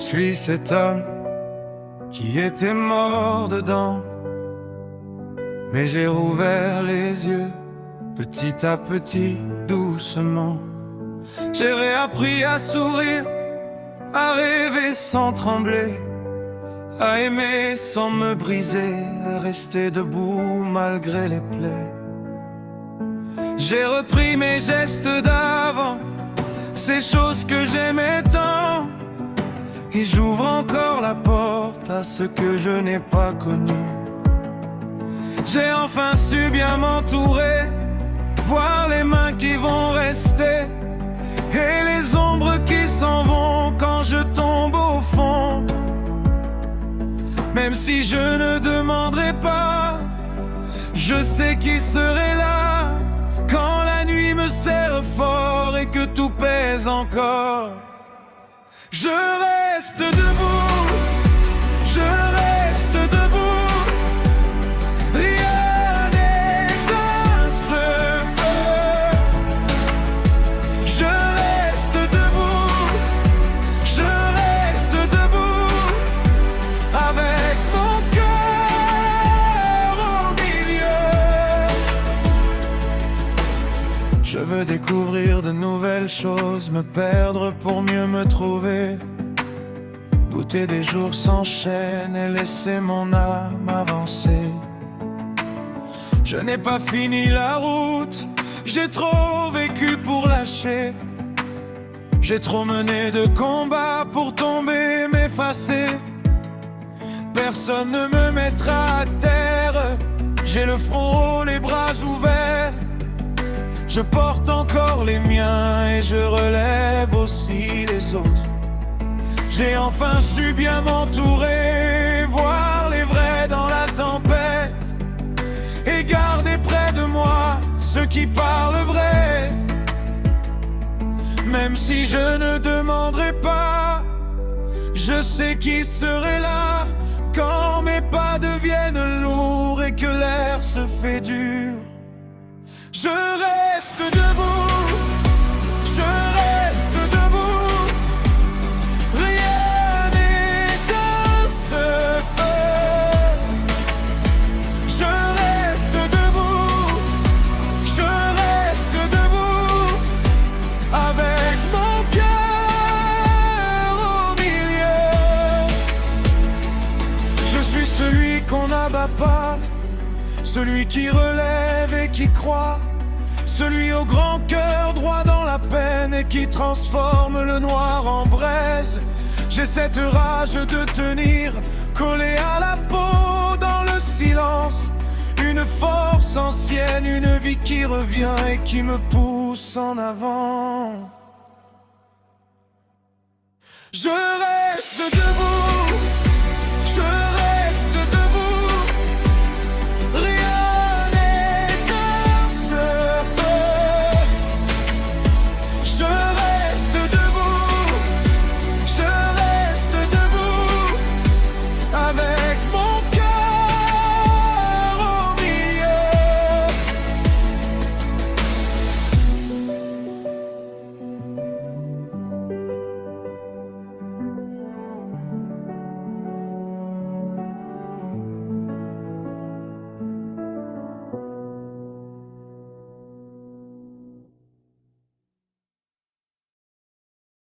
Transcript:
suis cet homme qui était mort dedans, mais j'ai rouvert les yeux petit à petit, doucement. J'ai réappris à sourire, à rêver sans trembler, à aimer sans me briser, à rester debout malgré les plaies. J'ai repris mes gestes d'avant, ces choses que j'aimais tant, et j'ouvre encore la porte à ce que je n'ai pas connu. J'ai enfin su bien m'entourer, voir les mains qui vont rester, et les ombres qui s'en vont quand je tombe au fond. Même si je ne demanderai pas, je sais qui serait là quand la nuit me serre fort et que tout pèse encore. Je reste debout, je reste debout, rien n'éteint ce feu. Je reste debout, je reste debout, avec mon cœur au milieu. Je veux découvrir de nouvelles choses, me perdre pour mieux me trouver, douter des jours s'enchaînent et laisser mon âme avancer. Je n'ai pas fini la route, j'ai trop vécu pour lâcher. J'ai trop mené de combats pour tomber, m'effacer. Personne ne me mettra à terre, j'ai le front haut, les bras ouverts. Je porte encore les miens et je relève aussi les autres. J'ai enfin su bien m'entourer, voir les vrais dans la tempête, et garder près de moi ceux qui parlent vrai. Même si je ne demanderai pas, je sais qui serait là quand mes pas deviennent lourds et que l'air se fait dur. Je reste debout, je reste debout, rien n'éteint ce feu. Je reste debout, je reste debout, avec mon cœur au milieu. Je suis celui qu'on n'abat pas, celui qui relève et qui croit, celui au grand cœur droit dans la peine et qui transforme le noir en braise. J'ai cette rage de tenir, collé à la peau dans le silence, une force ancienne, une vie qui revient et qui me pousse en avant. Je reste debout.